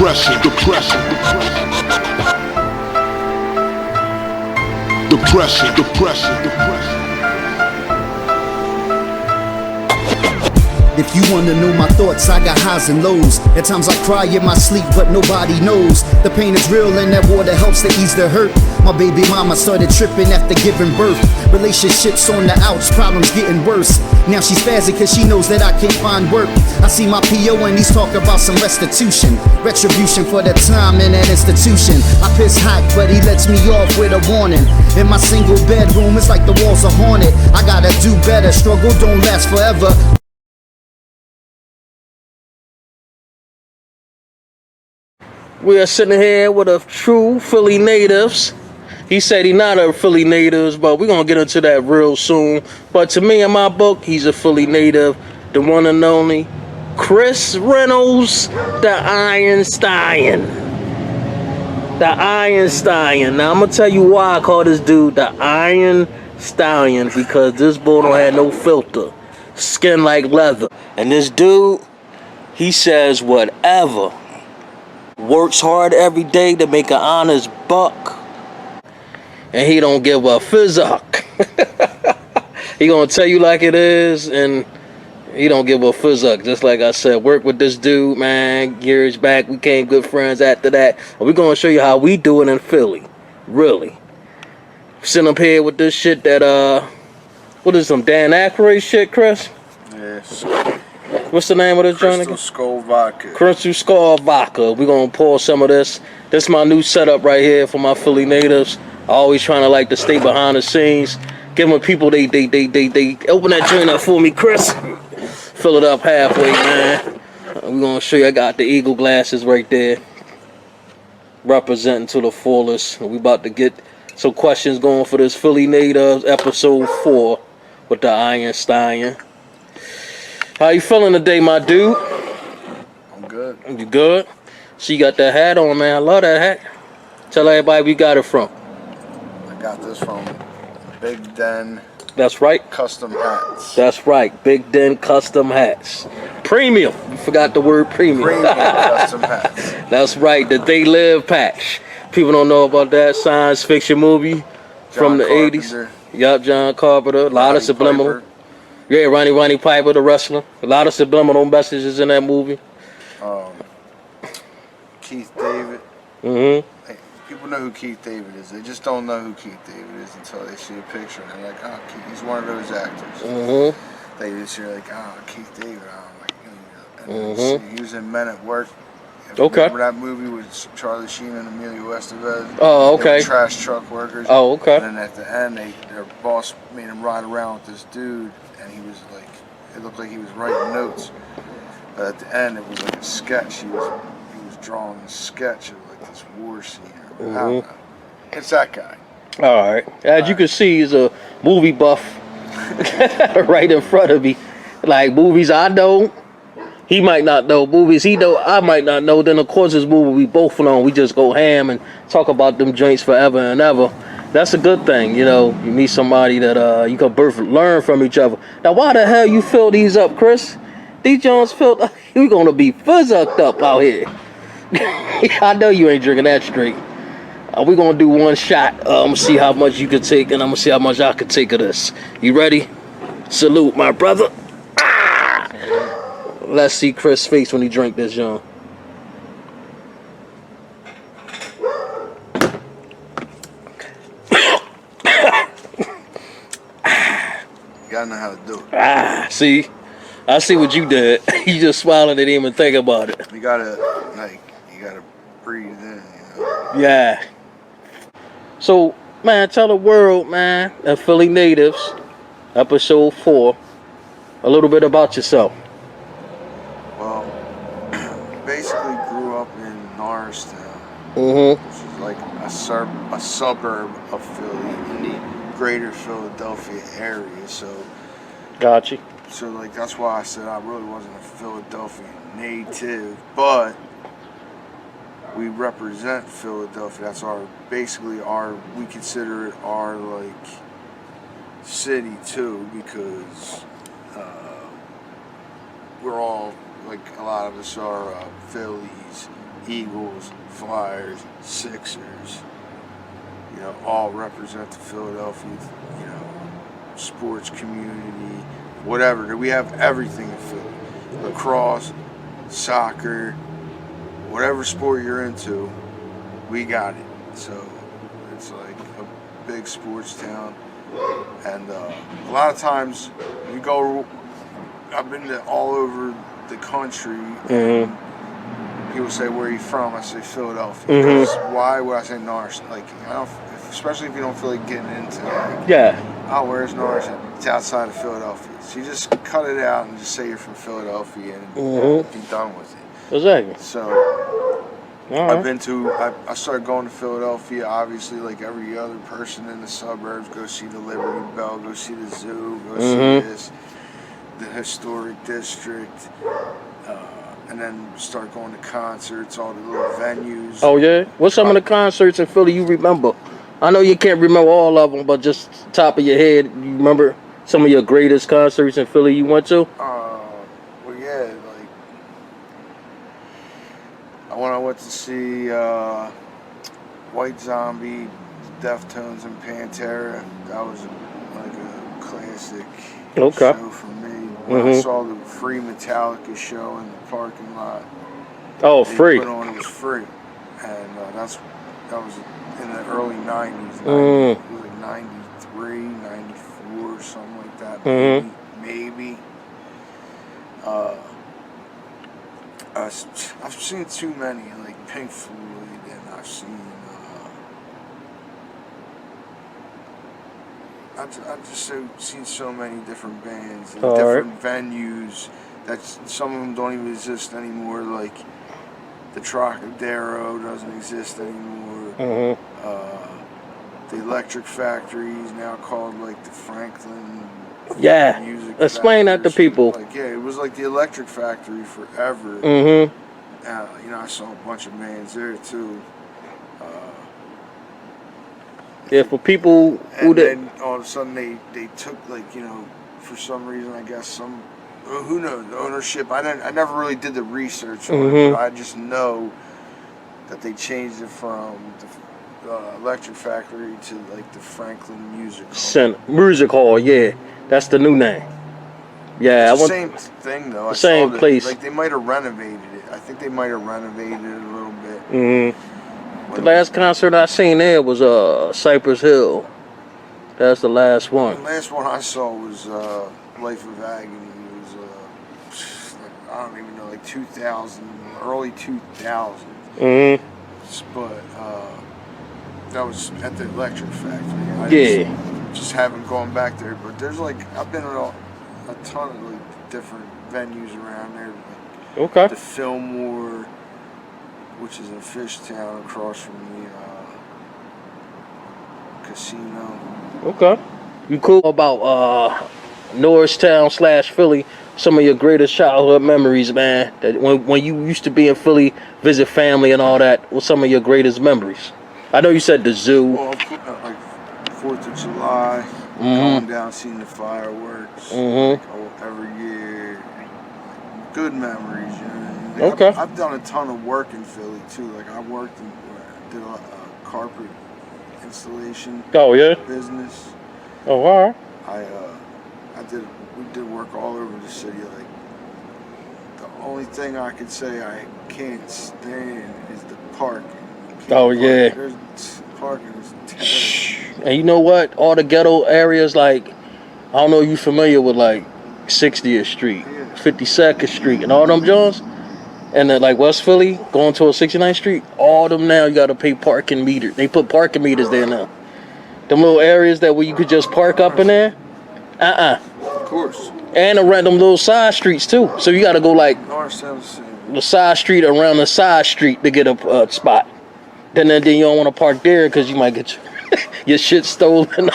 depression, depression, depression, depression, depression. If you wanna know my thoughts, I got highs and lows. At times I cry in my sleep, but nobody knows. The pain is real and that water helps to ease the hurt. My baby mama started tripping after giving birth. Relationships on the outs, problems getting worse. Now she's spazzing cause she knows that I can't find work. I see my PO and he's talking about some restitution. Retribution for the time in that institution. I piss hot, but he lets me off with a warning. In my single bedroom, it's like the walls are haunted. I gotta do better, struggle don't last forever. We are sitting here with a true Philly natives. He said he's not a Philly natives, but we're going to get into that real soon. But to me, in my book, he's a Philly native. The one and only Chris Reynolds, the Iron Stallion. The Iron Stallion. Now, I'm going to tell you why I call this dude the Iron Stallion. Because this bull don't have no filter. Skin like leather. And this dude, he says whatever. Works hard every day to make an honest buck. And he don't give a fizzuck. He gonna tell you like it is, and he don't give a fizzuck. Just like I said, work with this dude, man. Years back, we became good friends after that. And we're gonna show you how we do it in Philly. Really. Sitting up here with this shit that, what is some Dan Aykroyd shit, Chris? Yes. What's the name of this joint again? Crystal Skull Vodka. Crystal Skull Vodka. We're going to pour some of this. This is my new setup right here for my Philly natives. I always trying to like to stay behind the scenes. Giving people, they open that joint up for me, Chris. Fill it up halfway, man. We're going to show you. I got the eagle glasses right there. Representing to the fullest. We about to get some questions going for this Philly natives episode 4 with the Iron Stallion. How you feeling today, my dude? I'm good. You good? So you got that hat on, man. I love that hat. Tell everybody where you got it from. I got this from Big Den. That's right. Custom Hats. That's right. Big Den Custom Hats. Premium. You forgot the word premium. Premium Custom Hats. That's right. The They Live patch. People don't know about that science fiction movie from the 80s. Yup, John Carpenter. A lot of subliminal. Piper. Yeah, Ronnie Piper, the wrestler. A lot of subliminal messages in that movie. Keith David. Mm-hmm. Like, people know who Keith David is. They just don't know who Keith David is until they see a picture. And they're like, oh, he's one of those actors. Mm-hmm. They just hear like, oh, Keith David. I'm like, Mm-hmm. he was in Men at Work. Okay. Remember that movie with Charlie Sheen and Emilio Estevez? Oh, okay. They were trash truck workers. Oh, okay. And then at the end, their boss made him ride around with this dude, and he was like, it looked like he was writing notes. But at the end, it was like a sketch. He was drawing a sketch of like this war scene. I don't know. It's that guy. All right. As you can see, he's a movie buff right in front of me. Like movies I know, he might not know. Movies he know, I might not know. Then of course this movie we both know. We just go ham and talk about them joints forever and ever. That's a good thing, you know. You meet somebody that you can both learn from each other. Now, why the hell you fill these up, Chris? These joints filled up. We gonna be fuzzucked up out here. I know you ain't drinking that straight. We're gonna do one shot. I'm gonna see how much you can take, and I'm gonna see how much I can take of this. You ready? Salute, my brother. Ah! Let's see Chris' face when he drink this, John. You gotta know how to do it. See? I see what you did. You just smiled and didn't even think about it. You gotta breathe in, you know. Yeah. So, man, tell the world, man, and Philly natives, episode 4, a little bit about yourself. Well, basically grew up in Norristown, Mm-hmm. which is like a suburb of Philly in the greater Philadelphia area. So Got you. So like that's why I said I really wasn't a Philadelphia native, but we represent Philadelphia. That's we consider it our like city too, because we're all like a lot of us are Phillies, Eagles, Flyers, Sixers, you know, all represent the Philadelphia, you know, sports community, whatever. We have everything in Philly. Lacrosse, soccer, whatever sport you're into, we got it. So it's like a big sports town. And a lot of times you go, I've been to all over the country, and people say, "Where are you from?" I say Philadelphia. Why would I say Norris? Like, I don't, especially if you don't feel like getting into like, oh, where's Norris? It's outside of Philadelphia. So you just cut it out and just say you're from Philadelphia and be done with it. Exactly. So I've been to, I started going to Philadelphia, obviously, like every other person in the suburbs. Go see the Liberty Bell, go see the zoo, go see this, the historic district, and then start going to concerts, all the little venues. Oh, yeah? What's some of the concerts in Philly you remember? I know you can't remember all of them, but just top of your head, you remember some of your greatest concerts in Philly you went to? Well, yeah, like, when I went to see White Zombie, Deftones, and Pantera, that was like a classic show for me. When I saw the free Metallica show in the parking lot, oh, they free. put on, it was free, and that was in the early 90s. It was like 93, 94, something like that, maybe. I've seen too many, like Pink Floyd, and I've seen, I've just seen so many different bands and different venues that some of them don't even exist anymore. Like the Trocadero doesn't exist anymore. The Electric Factory is now called like the Franklin. Music Explain that to people. Like, yeah, it was like the Electric Factory forever. You know, I saw a bunch of bands there too. Yeah, for people who then all of a sudden they took, like, you know, for some reason, I guess some, who knows, ownership. I never really did the research on it, but I just know that they changed it from the Electric Factory to like the Franklin Music Hall. Music Hall, yeah, that's the new name. Yeah, it's the same thing though. The same place. Like they might have renovated it. I think they might have renovated it a little bit. The last concert I seen there was Cypress Hill. That's the last one. The last one I saw was Life of Agony. It was I don't even know, like 2000, early 2000s. But that was at the Electric Factory. I just haven't gone back there. But there's like, I've been at a ton of like different venues around there. Like the Fillmore, which is in Fishtown across from the casino. You cool about Norristown / Philly? Some of your greatest childhood memories, man. That when you used to be in Philly, visit family and all that. What's some of your greatest memories? I know you said the zoo. Well, like 4th of July, going down, seeing the fireworks like, every year. Good memories, you know. Like, I've done a ton of work in Philly too. Like I did a carpet installation. Business. Oh, all right. We did work all over the city. Like the only thing I could say I can't stand is the parking. There's parking is terrible. And you know what? All the ghetto areas, like, I don't know if you're familiar with like 60th Street, 52nd Street, and all them joints. And then like West Philly, going to 69th Street, all them now you gotta pay parking meters. They put parking meters there now. Them little areas that where you could just park up in there. Of course. And around them little side streets too. So you gotta go like the side street around the side street to get a spot. Then you don't want to park there because you might get your shit stolen.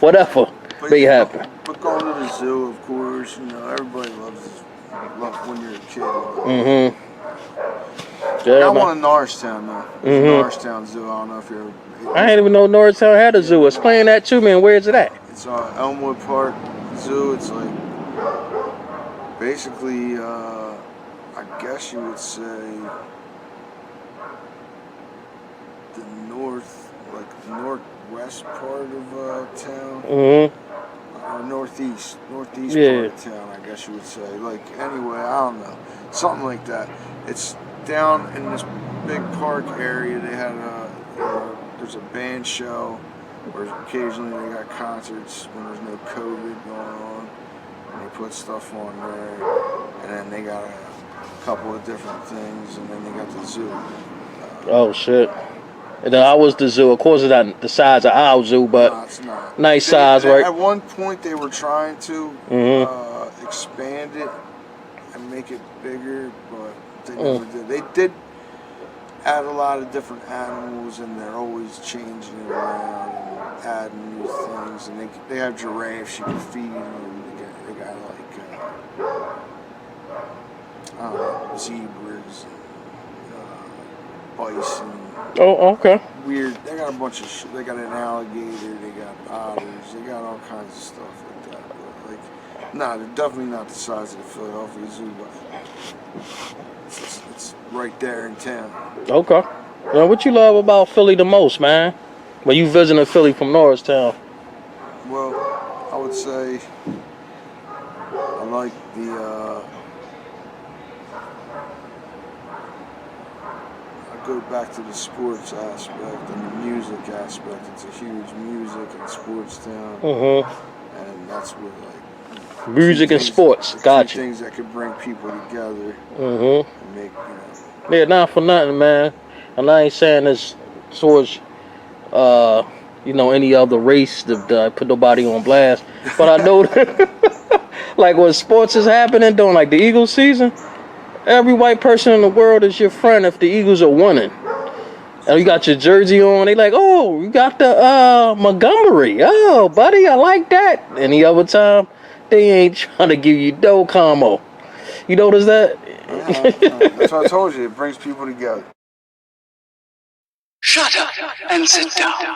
Whatever may happen. But going to the zoo, of course, you know, everybody loves when you're a kid. Yeah, I want a Norristown though. There's a Norristown Zoo. I don't know if you're. I didn't even know Norristown had a zoo. Explain that to me, and where is it at? It's Elmwood Park Zoo. It's like basically, I guess you would say, the northwest part of town. Or northeast part of town, I guess you would say. Like, anyway, I don't know. Something like that. It's down in this big park area. They had there's a band show, where occasionally they got concerts when there's no COVID going on. And they put stuff on there. And then they got a couple of different things. And then they got the zoo. Oh, shit. And then I was the zoo. Of course, it's not the size of our zoo, but no, it's not. Nice size, right? At one point, they were trying to expand it and make it bigger, but they never did. They did add a lot of different animals, and they're always changing it around and adding new things. And they have giraffes you can feed them. They got like zebras, and, bison. Oh, okay. Weird. They got a bunch of shit. They got an alligator. They got otters. They got all kinds of stuff like that. But like, nah, they're definitely not the size of the Philadelphia Zoo, but it's right there in town. Okay. Now, what you love about Philly the most, man? When you visiting Philly from Norristown? Well, I would say I like go back to the sports aspect and the music aspect. It's a huge music and sports town. And that's what, like, music and sports. Gotcha. Things that could bring people together. And make, Yeah, not for nothing, man. And I ain't saying this towards, any other race to put nobody on blast. But I know that, like, when sports is happening during, like, the Eagles season, every white person in the world is your friend if the Eagles are winning. And you got your jersey on. They like, oh, you got the Montgomery. Oh, buddy, I like that. Any other time, they ain't trying to give you no combo. You notice that? Yeah, that's what I told you. It brings people together. Shut up and sit down.